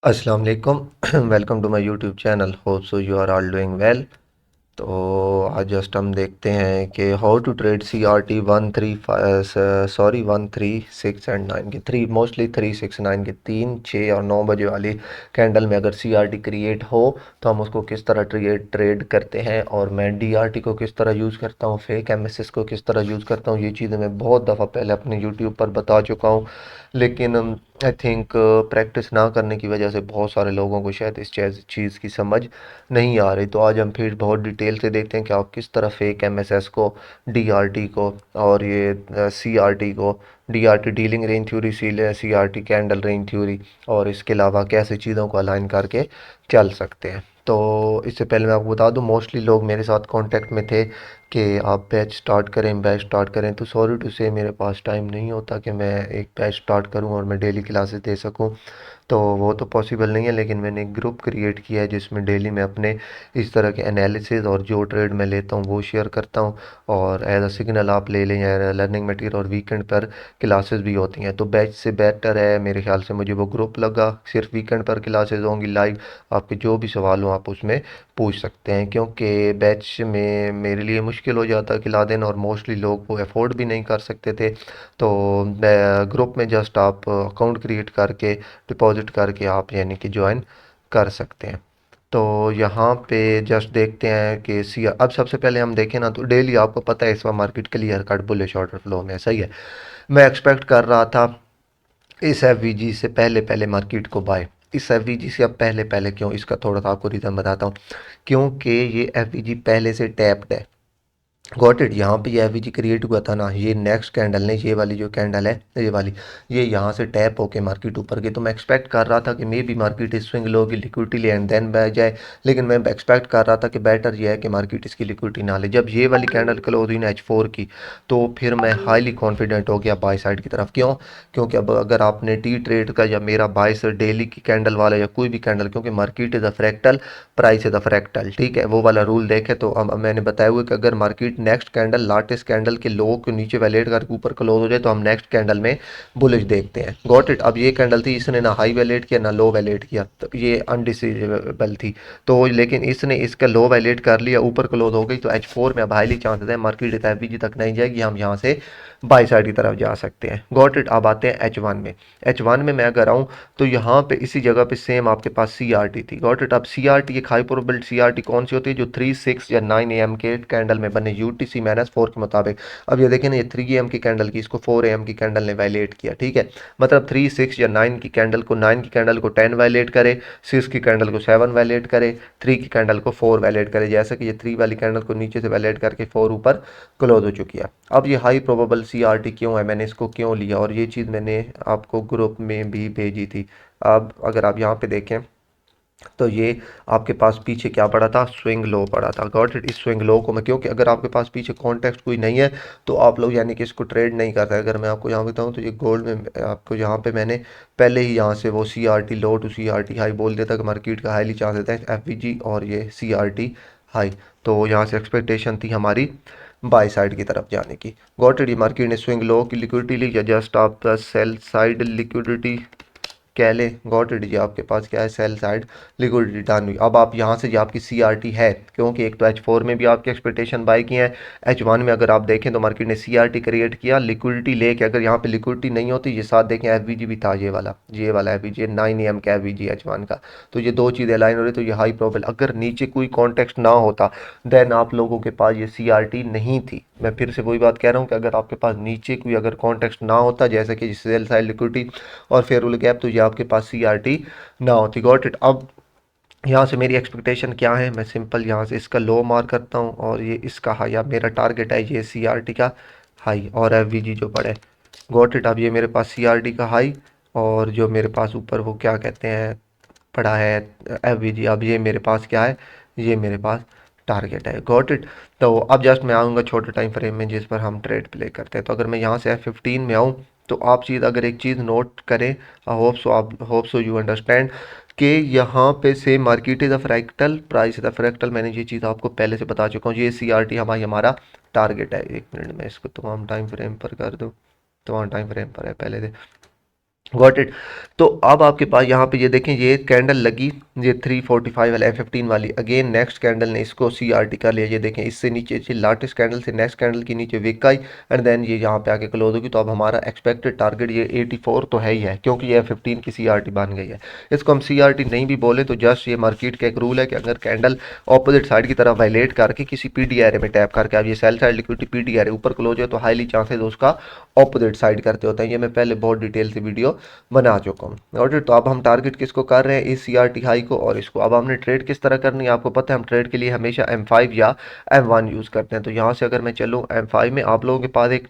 अस्सलाम वालेकुम welcome to my YouTube channel. Hope so you are all doing well. तो आज जस्ट हम देखते हैं कि how to trade C R T 136 and 9 की थ्री मोस्टली 369 की 3, 6 और 9 बजे वाली कैंडल में अगर सी आर टी क्रिएट हो तो हम उसको किस तरह ट्रेड करते हैं, और मैं डी आर टी को किस तरह यूज़ करता हूँ, फेक एम एस एस को किस तरह यूज़ करता हूँ। ये चीज़ें मैं बहुत दफ़ा पहले अपने यूट्यूब पर बता चुका हूँ, लेकिन आई थिंक प्रैक्टिस ना करने की वजह से बहुत सारे लोगों को शायद इस चीज़ की समझ नहीं आ रही। तो आज हम फिर बहुत डिटेल से देखते हैं कि आप किस तरह फेक एमएसएस को, डीआरटी को और ये सीआरटी को, DRT dealing range theory, CRT candle range theory, और इसके अलावा कैसे चीज़ों को अलाइन करके चल सकते हैं। तो इससे पहले मैं आपको बता दूं, मोस्टली लोग मेरे साथ कांटेक्ट में थे कि आप बैच स्टार्ट करें। तो सॉरी टू से मेरे पास टाइम नहीं होता कि मैं एक बैच स्टार्ट करूं और मैं डेली क्लासेस दे सकूं। तो वो तो पॉसिबल नहीं है, लेकिन मैंने एक ग्रुप क्रिएट किया है जिसमें डेली मैं अपने इस तरह के एनालिसिस और जो ट्रेड मैं लेता हूँ वो शेयर करता हूँ। और एज अ सिग्नल आप ले लें या लर्निंग मटेरियल, और वीकेंड पर क्लासेस भी होती हैं। तो बैच से बेटर है मेरे ख्याल से मुझे वो ग्रुप लगा। सिर्फ वीकेंड पर क्लासेस होंगी लाइव, आपके जो भी सवाल हो आप उसमें पूछ सकते हैं, क्योंकि बैच में मेरे लिए मुश्किल हो जाता है खिला देना, और मोस्टली लोग वो अफोर्ड भी नहीं कर सकते थे। तो ग्रुप में जस्ट आप अकाउंट क्रिएट करके, डिपॉजिट करके आप यानी कि ज्वाइन कर सकते हैं। तो यहाँ पे जस्ट देखते हैं कि सी अब सबसे पहले हम देखें ना, तो डेली आपको पता है इस बार market clear cut bullish order flow में सही है। मैं एक्सपेक्ट कर रहा था इस एफवीजी से पहले पहले मार्केट को बाय। इस एफवीजी से अब पहले पहले क्यों, इसका थोड़ा सा आपको रीज़न बताता हूँ। क्योंकि ये एफवीजी पहले से टैप्ड है। Got it. यहाँ पे ये एफवीजी क्रिएट हुआ था ना, ये नेक्स्ट कैंडल ने, ये वाली जो कैंडल है, ये वाली, ये यहाँ से टैप होके मार्केट ऊपर गई। तो मैं एक्सपेक्ट कर रहा था कि मे बी मार्केट इस स्विंग लो की लिक्विडिटी ले एंड देन बह जाए। लेकिन मैं एक्सपेक्ट कर रहा था कि बेटर ये है कि मार्केट इसकी लिक्विडिटी ना ले। जब ये वाली कैंडल क्लोज हुई ना H4 की, तो फिर मैं हाईली कॉन्फिडेंट हो गया बाई साइड की तरफ। क्यों? क्योंकि अब अगर आपने टी ट्रेड का या मेरा बाई से डेली की कैंडल वाला या कोई भी कैंडल, क्योंकि market is a fractal, price is a fractal, ठीक है, वो वाला रूल देखे तो अब मैंने बताया हुआ कि अगर market next candle latest candle के लो के नीचे वैलेट करके ऊपर क्लोज हो जाए तो हम नेक्स्ट कैंडल में बुलिश देखते हैं। Got it. अब ये कैंडल थी, इसने ना हाई वैलेट किया ना लो वैलेट किया, तो ये अनडिसीजेबल थी। तो लेकिन इसने इसका लो वैलेट कर लिया, ऊपर क्लोज हो गई, तो H4 में अब हाईली चांसेस है मार्केट एफबीजी तक नहीं जाएगी, हम यहाँ से बाई साइड की तरफ जा सकते हैं। Got it. अब आते हैं H1 में। H1 में मैं अगर आऊँ तो यहाँ पे इसी जगह पे सेम आपके पास सी आर टी थी। Got it. अब सी आर टी एक high probability C R T कौन सी होती है? जो 3, 6 या 9 AM के कैंडल में बने UTC -4 के मुताबिक। अब ये देखें ना, ये 3 AM की कैंडल की, इसको 4 AM की कैंडल ने वायलेट किया, ठीक है। मतलब 3, 6 या 9 की कैंडल को, 9 की कैंडल को 10 वायलेट करे, 6 की कैंडल को 7 वायलेट करे, 3 की कैंडल को 4 वायलेट करे। जैसे कि ये 3 वाली कैंडल को नीचे से वायलेट करके 4 ऊपर क्लोज हो चुकी है। अब ये high probable C R T क्यों है, मैंने इसको क्यों लिया, और ये चीज़ मैंने आपको ग्रुप में भी भेजी थी। अब अगर आप यहाँ पे देखें तो ये आपके पास पीछे क्या पड़ा था? स्विंग लो पड़ा था। Got it. इस स्विंग लो को मैं, क्योंकि अगर आपके पास पीछे कॉन्टेक्स्ट कोई नहीं है तो आप लोग यानी कि इसको ट्रेड नहीं करते। अगर मैं आपको यहाँ बताऊँ तो ये गोल्ड में आपको यहाँ पे मैंने पहले ही यहाँ से वो C R T low to C R T high बोल दिया था कि मार्केट का हाईली चांस देता है एफ वी जी और ये सी आर टी हाई। तो यहाँ से एक्सपेक्टेशन थी हमारी बाई साइड की तरफ जाने की। Got it. मार्केट ने स्विंग लो की लिक्विडिटी ली, या जस्ट आप सेल साइड लिक्विडिटी कह ले। Got it. जी आपके पास क्या है? सेल साइड लिक्विडिटी डन हुई। अब आप यहाँ से, जो आपकी सी आर टी है, क्योंकि एक तो H4 में भी आपकी एक्सपेक्टेशन बाई की है, H1 में अगर आप देखें तो मार्केट ने सी आर टी क्रिएट किया लिक्विडिटी लेके। अगर यहाँ पे लिक्विडिटी नहीं होती, ये साथ देखें एफ वी जी भी था, ये वाला एफ वी जी 9 AM का एफ वी जी H1 का। तो ये दो चीज़ें लाइन हो रही, तो ये हाई प्रोबेबल, अगर नीचे कोई कॉन्टेक्स्ट ना होता देन आप लोगों के पास ये सी आर टी नहीं थी। मैं फिर से वही बात कह रहा हूँ कि अगर आपके पास नीचे कोई अगर कॉन्टेक्स्ट ना होता, जैसे कि सेल साइड लिक्विडिटी और फेयरफुल गैप, तो ये आपके पास सी आर टी ना होती। Got it. अब यहाँ से मेरी एक्सपेक्टेशन क्या है, मैं सिंपल यहाँ से इसका लो मार्क करता हूँ और ये इसका हाई। अब मेरा टारगेट है ये सी आर टी का हाई और एफ वी जी जो पड़े। Got it. अब ये मेरे पास सी आर टी का हाई, और जो मेरे पास ऊपर वो क्या कहते हैं पड़ा है एफ वी जी। अब ये मेरे पास क्या है? ये मेरे पास टारगेट है। Got it. तो अब जस्ट मैं आऊँगा छोटे टाइम फ्रेम में जिस पर हम ट्रेड प्ले करते हैं। तो अगर मैं यहाँ से F15 में आऊँ तो आप चीज़, अगर एक चीज़ नोट करें, होप सो यू अंडरस्टैंड कि यहाँ पे से market is a fractal, price is a fractal. मैंने ये चीज़ आपको पहले से बता चुका हूँ। ये सी आर टी हमारा टारगेट है। एक मिनट में इसको तमाम टाइम फ्रेम पर कर दूँ। तमाम टाइम फ्रेम पर है पहले से। Got it. तो अब आपके पास यहाँ पे ये देखें, ये कैंडल लगी, ये 345 वाला F15 वाली, अगेन नेक्स्ट कैंडल ने इसको CRT कर लिया। ये देखें इससे नीचे लार्जेस्ट कैंडल से नेक्स्ट कैंडल के नीचे विक आई एंड देन ये यहाँ पे आके क्लोज होगी। तो अब हमारा एक्सपेक्टेड टारगेट ये 84 तो है ही है, क्योंकि ये F15 की CRT बन गई है। इसको हम CRT नहीं भी बोले तो जस्ट ये मार्केट का एक रूल है कि अगर कैंडल ऑपोजिट साइड की तरफ वायलेट करके किसी PD एरिया में टैप करके अब ये sell side liquidity PD area ऊपर क्लोज है तो हाईली चांसेस उसका ऑपोजिट साइड करते होते हैं। ये मैं पहले बहुत डिटेल से वीडियो बना चुका हूँ। ऑर्डर तो अब हम टारगेट किसको कर रहे हैं, इस CRT हाई को और इसको। अब हमने ट्रेड किस तरह करनी है, आपको पता है हम ट्रेड के लिए हमेशा M5 या M1 यूज़ करते हैं। तो यहाँ से अगर मैं चलूँ M5 में, आप लोगों के पास एक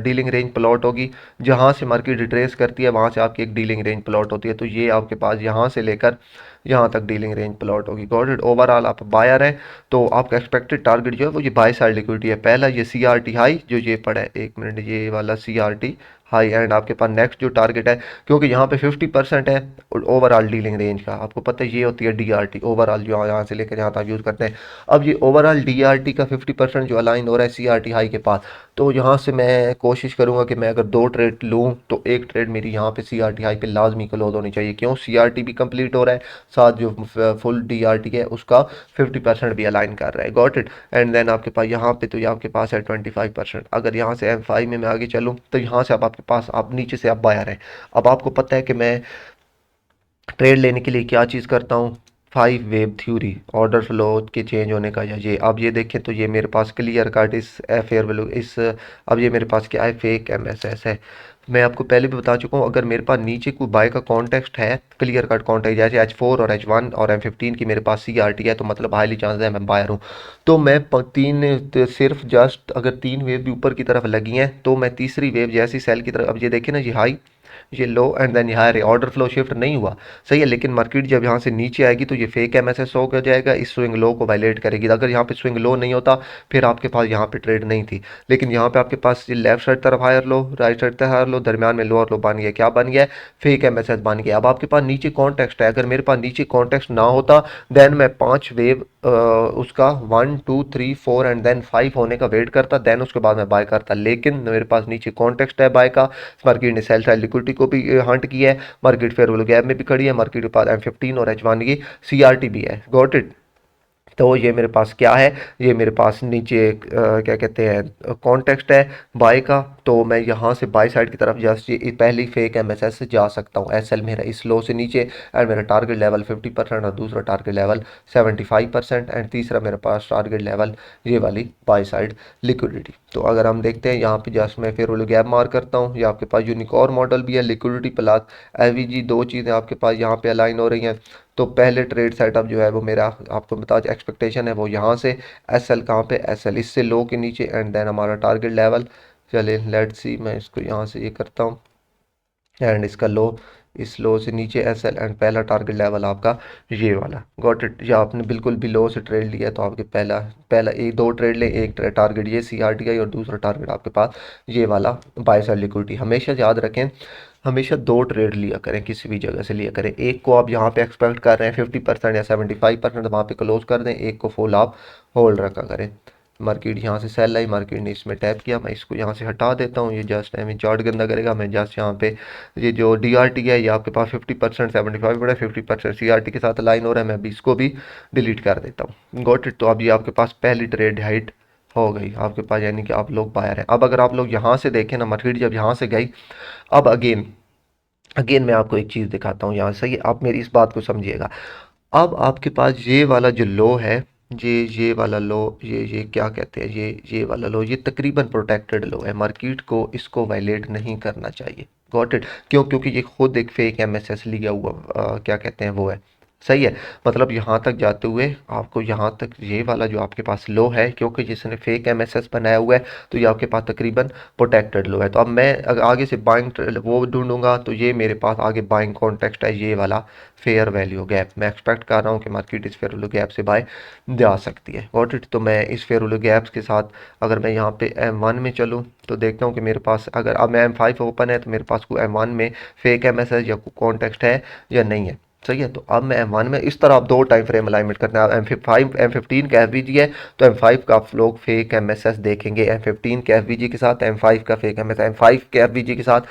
डीलिंग रेंज प्लॉट होगी, जहाँ से मार्केट रिट्रेस करती है वहाँ से आपकी एक डीलिंग रेंज प्लॉट होती है। तो ये आपके पास यहाँ से लेकर यहाँ तक डीलिंग रेंज प्लॉट होगी। Got it. ओवरऑल आप बायर हैं तो आपका एक्सपेक्टेड टारगेट जो है वो ये बाय साइड लिक्विडिटी है। पहला ये CRT हाई जो ये पड़ा है, एक मिनट, ये वाला CRT हाई एंड आपके पास नेक्स्ट जो टारगेट है, क्योंकि यहाँ पे 50% है ओवरऑल डीलिंग रेंज का, आपको पता है ये होती है DRT ओवरऑल जो यहाँ से लेकर यहाँ तक यूज़ करते हैं। अब ये ओवरऑल DRT का 50% जो अलाइन हो रहा है CRT हाई के पास, तो यहाँ से मैं कोशिश करूँगा कि मैं अगर 2 ट्रेड लूँ तो एक ट्रेड मेरी यहाँ पे CRT हाई पे लाजमी क्लोज होनी चाहिए। क्यों, CRT भी कंप्लीट हो रहा है, साथ जो फुल DRT है उसका 50% भी अलाइन कर रहा है। Got it. एंड देन आपके पास यहाँ पे तो ये आपके पास है 25%। अगर यहाँ से M5 में मैं आगे चलूँ तो यहाँ से अब आपके पास आप नीचे से आप बायर हैं। अब आपको पता है कि मैं ट्रेड लेने के लिए क्या चीज़ करता हूँ, 5 वेव थ्योरी, ऑर्डर फ्लो के चेंज होने का, या ये अब ये देखें तो ये मेरे पास क्लियर कट इस फेयर वैल्यू इस, अब ये मेरे पास क्या है, फेक MSS है। मैं आपको पहले भी बता चुका हूँ, अगर मेरे पास नीचे कोई बाय का कॉन्टेक्स्ट है, क्लियर कट कॉन्टेक्ट, जैसे H4 और H1 और M15 की मेरे पास CRT है, तो मतलब हाईली चांस है मैं बायर हूँ। तो मैं सिर्फ जस्ट अगर 3 वेव भी ऊपर की तरफ लगी हैं तो मैं तीसरी वेव जैसी सेल की तरफ, अब ये देखें ना, ये हाई, ये लो एंड देन यहाँ ऑर्डर फ्लो शिफ्ट नहीं हुआ, सही है, लेकिन मार्केट जब यहाँ से नीचे आएगी तो ये फेक MSS हो जाएगा, इस स्विंग लो को वायलेट करेगी। अगर यहाँ पे स्विंग लो नहीं होता फिर आपके पास यहाँ पे ट्रेड नहीं थी, लेकिन यहाँ पे आपके पास ये लेफ्ट साइड तरफ हायर लो, राइट साइड तरफ हायर लो, दरमियान में लोअर लो बन गया, क्या बन गया, फेक MSS बन गया। अब आपके पास नीचे कॉन्टेक्स्ट है, अगर मेरे पास नीचे कॉन्टेक्स्ट ना होता देन मैं 5 वेव उसका 1 2 3 4 एंड देन 5 होने का वेट करता, देन उसके बाद मैं बाय करता, लेकिन मेरे पास नीचे कॉन्टेक्स्ट है बाय का, मार्केट ने सेल साइड लिक्विडिटी को भी हंट किया है, मार्केट फेयर वैल्यू गैप में भी खड़ी है, मार्केट के पास M15 और H1 की CRT भी है। Got it. तो ये मेरे पास क्या है, ये मेरे पास नीचे क्या कहते हैं कॉन्टेक्स्ट है बाय का, तो मैं यहाँ से बाय साइड की तरफ जस्ट ये पहली फेक MSS से जा सकता हूँ। SL मेरा इस लो से नीचे एंड मेरा टारगेट लेवल 50% और दूसरा टारगेट लेवल 75% एंड तीसरा मेरे पास टारगेट लेवल ये वाली बाय साइड लिक्विडिटी। तो अगर हम देखते हैं यहाँ पे जस्ट मैं फिर गैप मार करता हूँ, या आपके पास यूनिकॉर्न मॉडल भी है, लिक्विडिटी प्लस एवीजी, दो चीज़ें आपके पास यहाँ पे अलाइन हो रही हैं। तो पहले ट्रेड सेटअप जो है वो मेरा आपको बता एक्सपेक्टेशन है वो यहाँ से SL कहाँ पे, SL इससे लो के नीचे एंड देन हमारा टारगेट लेवल, चले लेट्स सी, मैं इसको यहाँ से ये करता हूँ एंड इसका लो, इस लो से नीचे SL एंड पहला टारगेट लेवल आपका ये वाला। Got it. या आपने बिल्कुल भी लो से ट्रेड लिया तो आपके पहला पहला एक 2 ट्रेड ले, एक टारगेट ये CRT का और दूसरा टारगेट आपके पास ये वाला बाय साइड लिक्विडिटी। हमेशा याद रखें, हमेशा 2 ट्रेड लिया करें, किसी भी जगह से लिया करें। एक को आप यहाँ पे एक्सपेक्ट कर रहे हैं 50% या 75%, वहाँ पे क्लोज कर दें, एक को फुल आप होल्ड रखा करें। मार्केट यहाँ से सेल आई, मार्केट ने इसमें टैप किया, मैं इसको यहाँ से हटा देता हूँ, ये जस्ट हमें चार्ट गंदा करेगा। मैं जस्ट यहाँ पे ये जो DRT है ये आपके पास 50% 75 बड़ा 50% CRT के साथ लाइन हो रहा है, मैं अभी इसको भी डिलीट कर देता हूँ। Got it. तो अब ये आपके पास पहली ट्रेड हाइट हो गई आपके पास, यानी कि आप लोग बायर हैं। अब अगर आप लोग यहाँ से देखें ना, मार्केट जब यहाँ से गई, अब अगेन अगेन मैं आपको एक चीज़ दिखाता हूँ यहाँ से, ये आप मेरी इस बात को समझिएगा। अब आपके पास ये वाला जो लो है, ये वाला लो, ये क्या कहते हैं, ये वाला लो, ये तकरीबन प्रोटेक्टेड लो है, मार्केट को इसको वायलेट नहीं करना चाहिए। Got it. क्यों, क्योंकि ये खुद एक फेक MSS लिया हुआ क्या कहते हैं वो है, सही है। मतलब यहाँ तक जाते हुए आपको यहाँ तक ये वाला जो आपके पास लो है, क्योंकि जिसने फेक MSS बनाया हुआ है तो ये आपके पास तकरीबन प्रोटेक्टेड लो है। तो अब मैं अगर आगे से बाइंग वो ढूंढूंगा तो ये मेरे पास आगे बाइंग कॉन्टेक्स्ट है ये वाला फेयर वैल्यू गैप। मैं एक्सपेक्ट कर रहा हूँ कि मार्केट इस फेयर वैल्यू गैप से बाय जा सकती है। Got it. तो मैं इस फेयर वैल्यू गैप्स के साथ अगर मैं यहाँ पे M1 में चलूँ तो देखता हूँ कि मेरे पास, अगर अब मैं M5 ओपन है तो मेरे पास कोई M1 में फेक MSS या कोई कॉन्टेक्स्ट है या नहीं है, सही है। तो अब मैं M1 में इस तरह आप 2 टाइम फ्रेम अलाइनमेंट करते हैं। M5 M15 का FVG है तो M5 का आप लोग फेक MSS देखेंगे, M15 के FVG के साथ M5 का फेक MSS, M5 के FVG के साथ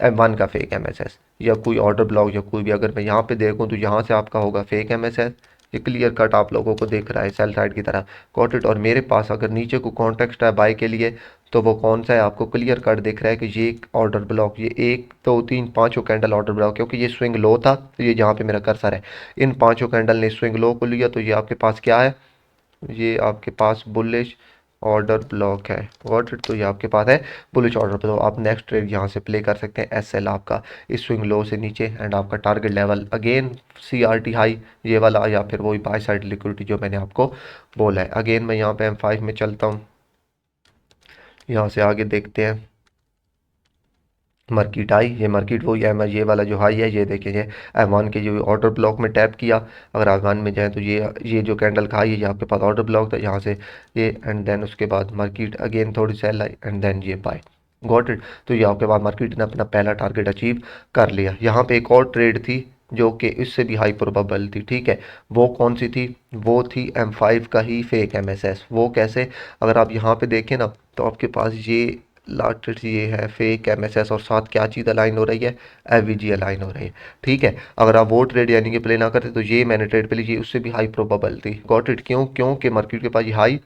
M1 का फेक MSS, या कोई ऑर्डर ब्लॉक या कोई भी, अगर मैं यहाँ पे देखूँ तो यहाँ से आपका होगा फेक एमएसएस। ये क्लियर कट आप लोगों को दिख रहा है सेल साइड की तरह, गॉट इट। और मेरे पास अगर नीचे को कॉन्टेक्स्ट है बाय के लिए, तो वो कौन सा है आपको क्लियर कट दिख रहा है कि ये एक ऑर्डर ब्लॉक, ये एक दो तीन पांचों कैंडल ऑर्डर ब्लॉक, क्योंकि ये स्विंग लो था, तो ये जहाँ पे मेरा कर्सर है इन पांचों कैंडल ने स्विंग लो को लिया, तो ये आपके पास क्या है, ये आपके पास बुलिश ऑर्डर ब्लॉक है, गॉट इट। तो ये आपके पास है बुलिश ऑर्डर ब्लॉक। आप नेक्स्ट ट्रेड यहाँ से प्ले कर सकते हैं एस एल आपका इस स्विंग लो से नीचे, एंड आपका target level again C R T high ये वाला, या फिर वही बाय साइड लिक्विडिटी जो मैंने आपको बोला है। अगेन मैं यहाँ पे M5 में चलता हूँ, यहाँ से आगे देखते हैं मार्केट आई, ये मार्केट वही है, ये वाला जो हाई है, ये देखिए ये M1 के जो ऑर्डर ब्लॉक में टैप किया। अगर M1 में जाए तो ये जो कैंडल का हाई है, ये आपके पास ऑर्डर ब्लॉक था, यहाँ से ये, एंड देन उसके बाद मार्केट अगेन थोड़ी सेल आई, एंड देन ये बाय, गॉट इट। तो ये आपके बाद मार्केट ने अपना पहला टारगेट अचीव कर लिया। यहाँ पे एक और ट्रेड थी जो कि इससे भी हाई प्रोबेबल थी, ठीक है। वो कौन सी थी, वो थी M5 का ही फेक MSS। वो कैसे, अगर आप यहाँ पे देखें ना, तो आपके पास ये लास्ट ये है फेक MSS, और साथ क्या चीज़ अलाइन हो रही है, FVG अलाइन हो रही है, ठीक है। अगर आप वो ट्रेड यानी कि प्ले ना करते, तो ये मैंने ट्रेड पे ली, ये उससे भी हाई प्रोबेबल थी, गॉट इट। क्यों, क्योंकि मार्केट के पास ये हाई,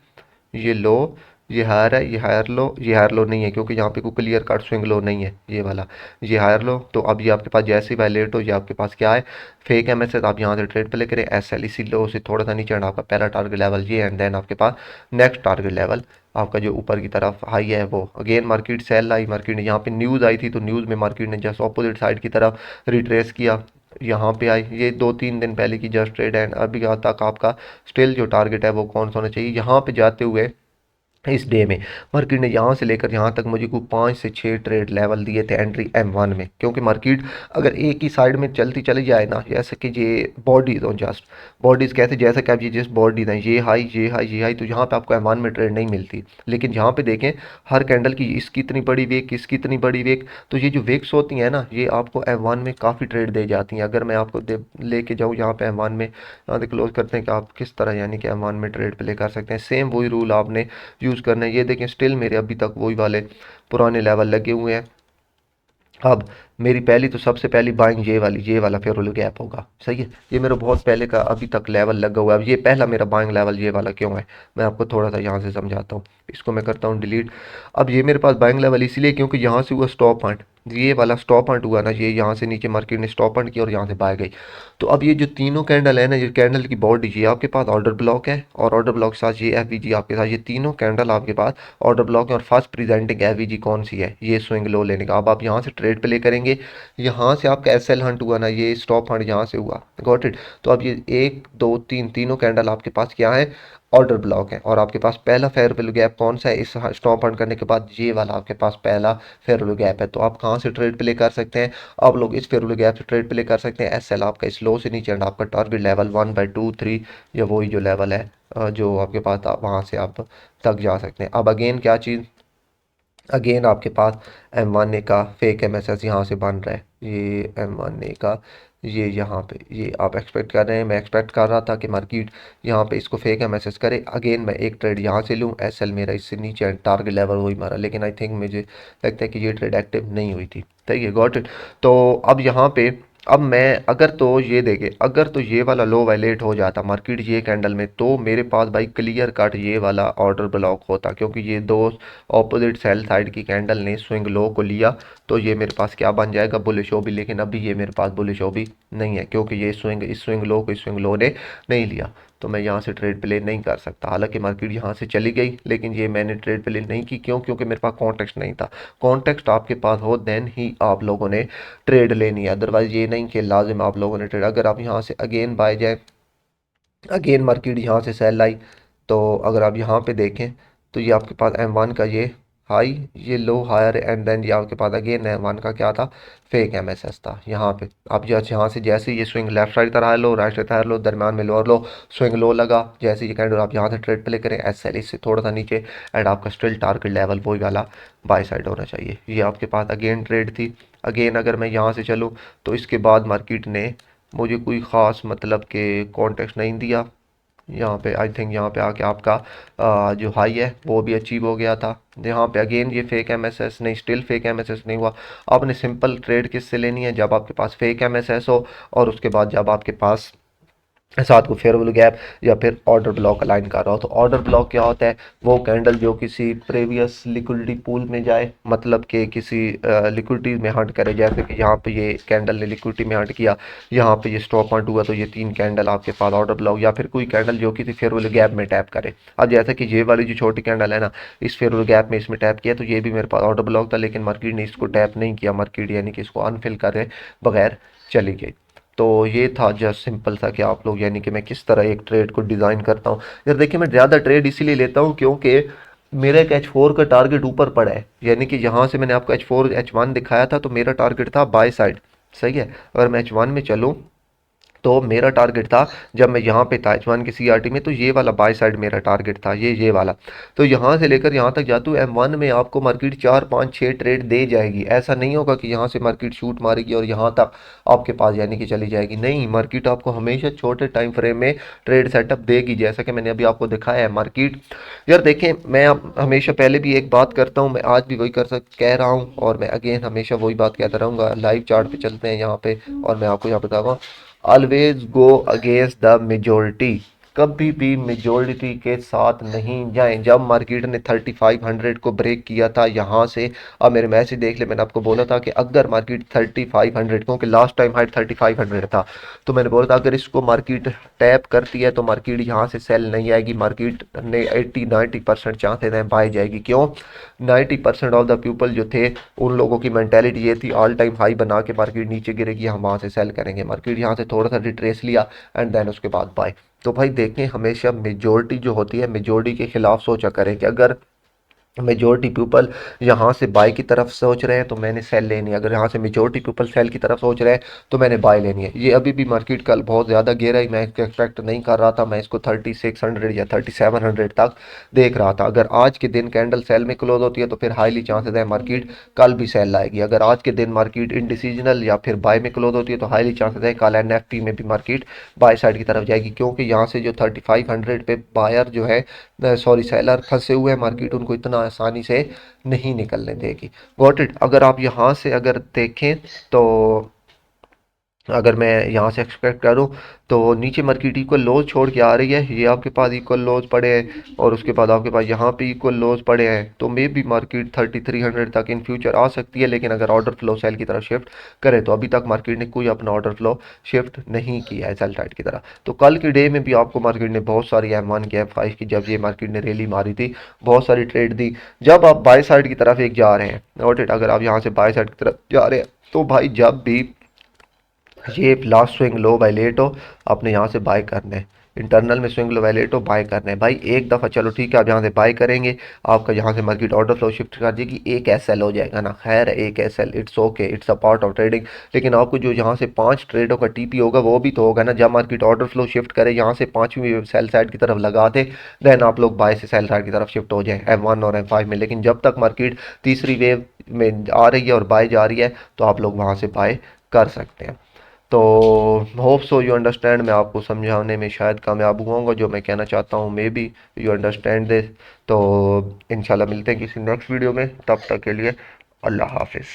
ये लो, ये हायर है, ये हायर लो, ये हायर लो नहीं है, क्योंकि यहाँ पे कोई क्लियर कट स्विंग लो नहीं है ये वाला, ये हायर लो। तो अब ये आपके पास जैसे ही वायलेट हो, ये आपके पास क्या है, फेक MSS। आप यहाँ से ट्रेड प्ले करें SL, इसी लो से थोड़ा सा नीचे, आपका पहला टारगेट लेवल ये, एंड देन आपके पास नेक्स्ट टारगेट लेवल आपका जो ऊपर की तरफ हाई है वो। अगेन मार्केट सेल आई, मार्केट ने यहाँ पे न्यूज़ आई थी, तो न्यूज़ में मार्केट ने जस्ट ऑपोजिट साइड की तरफ रिट्रेस किया, यहाँ पे आई। ये 2-3 दिन पहले की जस्ट ट्रेड है, अभी तक आपका स्टिल जो टारगेट है वो कौन सा होना चाहिए, यहाँ पे जाते हुए इस डे में मार्केट ने यहाँ से लेकर यहाँ तक मुझे को 5 से 6 ट्रेड लेवल दिए थे एंट्री M1 में। क्योंकि मार्केट अगर एक ही साइड में चलती चली जाए ना, जैसे कि ये बॉडीज हो, जस्ट बॉडीज कैसे, जैसे कि आप ये जिस बॉडीज हैं, ये हाई ये हाई ये हाई, तो यहाँ पे आपको M1 में ट्रेड नहीं मिलती। लेकिन यहाँ पे देखें हर कैंडल की इसकी इतनी बड़ी वेक, इसकी इतनी बड़ी वेक, तो ये जो वेक्स होती हैं ना, ये आपको M1 में काफ़ी ट्रेड दे जाती हैं। अगर मैं आपको लेके जाऊँ यहाँ पे M1 में, यहाँ से क्लोज करते हैं कि आप किस तरह यानी कि M1 में ट्रेड प्ले कर सकते हैं। सेम वही रूल आपने यूज़ करना है। ये देखें स्टिल मेरे अभी तक वही वाले पुराने लेवल लगे हुए हैं। अब मेरी पहली तो सबसे पहली बाइंग ये वाला फेयरवैल्यू गैप होगा, सही है। ये मेरा बहुत पहले का अभी तक लेवल लगा हुआ है। अब ये पहला मेरा बाइंग लेवल ये वाला क्यों है, मैं आपको थोड़ा सा यहाँ से समझाता हूँ। इसको मैं करता हूँ डिलीट। अब ये मेरे पास बाइंग लेवल इसलिए क्योंकि यहाँ से हुआ स्टॉप पॉइंट, ये वाला स्टॉप पॉइंट हुआ ना, ये यहाँ से नीचे मार्केट ने स्टॉप पॉइंट किया और यहाँ से बाय गई। तो अब ये जो तीनों कैंडल है ना, ये कैंडल की बॉडी, ये आपके पास ऑर्डर ब्लॉक है, और ऑर्डर ब्लॉक के साथ ये FVG आपके साथ, ये तीनों कैंडल आपके पास ऑर्डर ब्लॉक है। और फर्स्ट प्रेजेंटिंग FVG कौन सी है, ये स्विंग लो लेने का। अब आप यहाँ से ट्रेड प्ले करेंगे, यहाँ से आपका SL हंट हुआ ना, ये स्टॉप हंट यहाँ से हुआ, गॉट इट। तो अब ये 1 2 3 तीनों कैंडल आपके पास क्या है, ऑर्डर ब्लॉक है। और आपके पास पहला फेयर वैल्यू गैप कौन सा है, इस स्टॉप हंट करने के बाद ये वाला आपके पास पहला फेयर वैल्यू गैप है। तो आप कहाँ से ट्रेड प्ले कर सकते हैं, आप लोग इस फेयर वैल्यू गैप से ट्रेड प्ले कर सकते हैं। SL आपका इस लो से नीचे, एंड आपका टारगेट लेवल 1/2 3, या वही जो लेवल है जो आपके पास, आप वहाँ से आप तक जा सकते हैं। अब अगेन क्या चीज़, अगेन आपके पास M1A का फेक MSS यहाँ से बन रहा है, ये M1A का, ये यहाँ पे, ये आप एक्सपेक्ट कर रहे हैं, मैं एक्सपेक्ट कर रहा था कि मार्केट यहाँ पे इसको फेक MSS करे। अगेन मैं एक ट्रेड यहाँ से लूँ, SL मेरा इससे नीचे, टारगेट लेवल वही मारा, लेकिन आई थिंक मुझे लगता है कि ये ट्रेड एक्टिव नहीं हुई थी, सही है, गॉट इट। तो अब यहाँ पे, अब मैं अगर तो ये देखे, अगर तो ये वाला लो वायलेट हो जाता मार्केट ये कैंडल में, तो मेरे पास भाई क्लियर कट ये वाला ऑर्डर ब्लॉक होता, क्योंकि ये दो ऑपोजिट सेल साइड की कैंडल ने स्विंग लो को लिया, तो ये मेरे पास क्या बन जाएगा, बुलिश भी। लेकिन अभी ये मेरे पास बुलिश भी नहीं है, क्योंकि ये इस स्विंग लो को इस स्विंग लो ने नहीं लिया, तो मैं यहाँ से ट्रेड प्ले नहीं कर सकता। हालांकि मार्केट यहाँ से चली गई, लेकिन ये मैंने ट्रेड प्ले नहीं की, क्यों, क्योंकि मेरे पास कॉन्टेक्स्ट नहीं था। कॉन्टेक्स्ट आपके पास हो देन ही आप लोगों ने ट्रेड लेनी है, अदरवाइज ये नहीं कि लाजिम आप लोगों ने ट्रेड। अगर आप यहाँ से अगेन बाय जाए, अगेन मार्केट यहाँ से सेल आई, तो अगर आप यहाँ पे देखें, तो ये आपके पास M1 का ये हाई, ये लो हायर, एंड देन ये आपके पास अगेन M1 का क्या था, फेक MSS था। यहाँ पे आप यहाँ से जैसे ये स्विंग लेफ्ट साइड तरह लो, राइट साइड तरह लो, दरम्यान में लोअर लो, स्विंग लो लगा, जैसे ये कैंडल आप यहाँ से ट्रेड प्ले करें SL इससे थोड़ा सा नीचे, एंड आपका स्टिल टारगेट लेवल वही वाला बाय साइड होना चाहिए। ये आपके पास अगेन ट्रेड थी। अगेन अगर मैं यहाँ से चलूँ, तो इसके बाद मार्केट ने मुझे कोई ख़ास मतलब के कॉन्टेक्स्ट नहीं दिया, यहाँ पे आई थिंक यहाँ पे आके आपका जो हाई है वो भी अचीव हो गया था। यहाँ पे अगेन ये फेक एमएसएस नहीं, स्टिल फेक एमएसएस नहीं हुआ। आपने सिंपल ट्रेड किससे लेनी है, जब आपके पास फेक एमएसएस हो और उसके बाद जब आपके पास साथ को फेयर वैल्यू गैप या फिर ऑर्डर ब्लॉक अलाइन कर रहा हो। तो ऑर्डर ब्लॉक क्या होता है, वो कैंडल जो किसी प्रीवियस लिक्विडिटी पूल में जाए, मतलब कि किसी लिक्विडिटी में हंट करे। जैसे कि यहाँ पे ये कैंडल ने लिक्विडिटी में हंट किया, यहाँ पे ये स्टॉप हंट हुआ, तो ये 3 कैंडल आपके पास ऑर्डर ब्लॉक, या फिर कोई कैंडल जो किसी फेयर वैल्यू गैप में टैप करे। अब जैसे कि ये वाली जो छोटी कैंडल है ना, इस फेयर वैल्यू गैप में इसमें टैप किया, तो ये भी मेरे पास ऑर्डर ब्लॉक था, लेकिन मार्केट ने इसको टैप नहीं किया, मार्केट यानी कि इसको अनफिल करे बगैर चली गई। तो ये था जस्ट सिंपल सा कि आप लोग, यानी कि मैं किस तरह एक ट्रेड को डिज़ाइन करता हूँ। यार देखिए, मैं ज़्यादा ट्रेड इसीलिए लेता हूँ क्योंकि मेरा एक H4 का टारगेट ऊपर पड़ा है। यानी कि यहाँ से मैंने आपको H4 H1 दिखाया था, तो मेरा टारगेट था बाय साइड, सही है। अगर मैं H1 में चलूँ तो मेरा टारगेट था, जब मैं यहाँ पे था एच वन के सीआरटी में, तो ये वाला बाय साइड मेरा टारगेट था, ये वाला। तो यहाँ से लेकर यहाँ तक जाते हुए M1 में आपको मार्केट 4 5 6 ट्रेड दे जाएगी। ऐसा नहीं होगा कि यहाँ से मार्केट शूट मारेगी और यहाँ तक आपके पास यानी कि चली जाएगी, नहीं। मार्केट आपको हमेशा छोटे टाइम फ्रेम में ट्रेड सेटअप देगी, जैसा कि मैंने अभी आपको दिखाया है। मार्केट यार देखें, मैं हमेशा पहले भी एक बात करता हूँ, मैं आज भी वही कह रहा हूँ, और मैं अगेन हमेशा वही बात कहता रहूँगा। लाइव चार्ट पे चलते हैं यहाँ पे, और मैं आपको यहाँ बताऊँगा, always go against the majority. कभी भी मेजोरिटी के साथ नहीं जाएं। जब मार्केट ने 3500 को ब्रेक किया था यहाँ से, अब मेरे मैसेज देख ले, मैंने आपको बोला था कि अगर मार्केट 3500, क्योंकि लास्ट टाइम हाइट 3500 था, तो मैंने बोला था अगर इसको मार्केट टैप करती है तो मार्केट यहाँ से सेल नहीं आएगी। मार्केट ने 80-90% चांसेस हैं बाय जाएगी। क्यों? 90% ऑफ द पीपल जो थे, उन लोगों की मेंटेलिटी ये थी, ऑल टाइम हाई बना के मार्केट नीचे गिरेगी, हम वहाँ से सेल करेंगे। मार्केट यहाँ से थोड़ा सा रिट्रेस लिया एंड देन उसके बाद बाय। तो भाई देखें, हमेशा मेजोरिटी जो होती है, मेजोरिटी के खिलाफ सोचा करें कि अगर मेजोरिटी पीपल यहाँ से बाय की तरफ सोच रहे हैं तो मैंने सेल लेनी है, अगर यहाँ से मेजोरिटी पीपल सेल की तरफ सोच रहे हैं तो मैंने बाय लेनी है। ये अभी भी मार्केट कल बहुत ज़्यादा गिरा है, मैं एक्सपेक्ट नहीं कर रहा था, मैं इसको 3600 या 3700 तक देख रहा था। अगर आज के दिन कैंडल सेल में क्लोज होती है तो फिर हाईली चांसेस है मार्केट कल भी सेल लाएगी। अगर आज के दिन मार्केट इनडिसीजनल या फिर बाय में क्लोज होती है तो हाईली चांसेस है कल एनएफटी में भी मार्केट बाय साइड की तरफ जाएगी, क्योंकि यहाँ से जो 3500 पे बायर जो है, सॉरी सेलर फंसे हुए हैं, मार्केट उनको इतना आसानी से नहीं निकलने देगी। Got it? अगर आप यहाँ से अगर देखें तो अगर मैं यहाँ से एक्सपेक्ट करूँ तो नीचे मार्केट इक्वल लोज छोड़ के आ रही है, ये आपके पास इक्वल लोज पड़े हैं, और उसके बाद आपके पास यहाँ पे इक्वल लोज पड़े हैं, तो मे भी मार्केट 3300 तक इन फ्यूचर आ सकती है। लेकिन अगर ऑर्डर फ्लो सेल की तरफ शिफ्ट करे, तो अभी तक मार्केट ने कोई अपना ऑर्डर फ्लो शिफ्ट नहीं किया है सेल साइड की तरफ। तो कल के डे में भी आपको मार्केट ने बहुत सारी M1 की M5 की, जब ये मार्केट ने रैली मारी थी, बहुत सारी ट्रेड दी। जब आप बाय साइड की तरफ एक जा रहे हैं, नोट इट, अगर आप यहाँ से बाय साइड की तरफ जा रहे हैं, तो भाई जब भी ये last swing low by late हो, आपने यहाँ से बाय करना है। इंटरनल में स्विंग लो बाय लेट हो, बाय करना है भाई। एक दफ़ा चलो ठीक है, आप यहाँ से बाय करेंगे, आपका यहाँ से मार्केट ऑर्डर फ्लो शिफ्ट कर देगी, एक एसएल हो जाएगा ना, खैर एक SL, it's okay, it's a part of trading. लेकिन आपको जो यहाँ से 5 ट्रेडों का टीपी होगा वो भी तो होगा ना, जब मार्केट ऑर्डर फ्लो शिफ्ट करे, यहाँ से 5वीं सेल साइड की तरफ लगा दे, देन आप लोग बाय से सेल साइड की तरफ शिफ्ट हो जाए M1 और M5 में। लेकिन जब तक मार्केट तीसरी वेव में आ रही है और बाय जा रही है, तो आप लोग वहाँ से बाय कर सकते हैं। तो होप सो यू अंडरस्टैंड, मैं आपको समझाने में शायद कामयाब हुआंगा जो मैं कहना चाहता हूँ, may be you understand this. तो इंशाल्लाह मिलते हैं किसी नेक्स्ट वीडियो में, तब तक के लिए अल्लाह हाफिज़।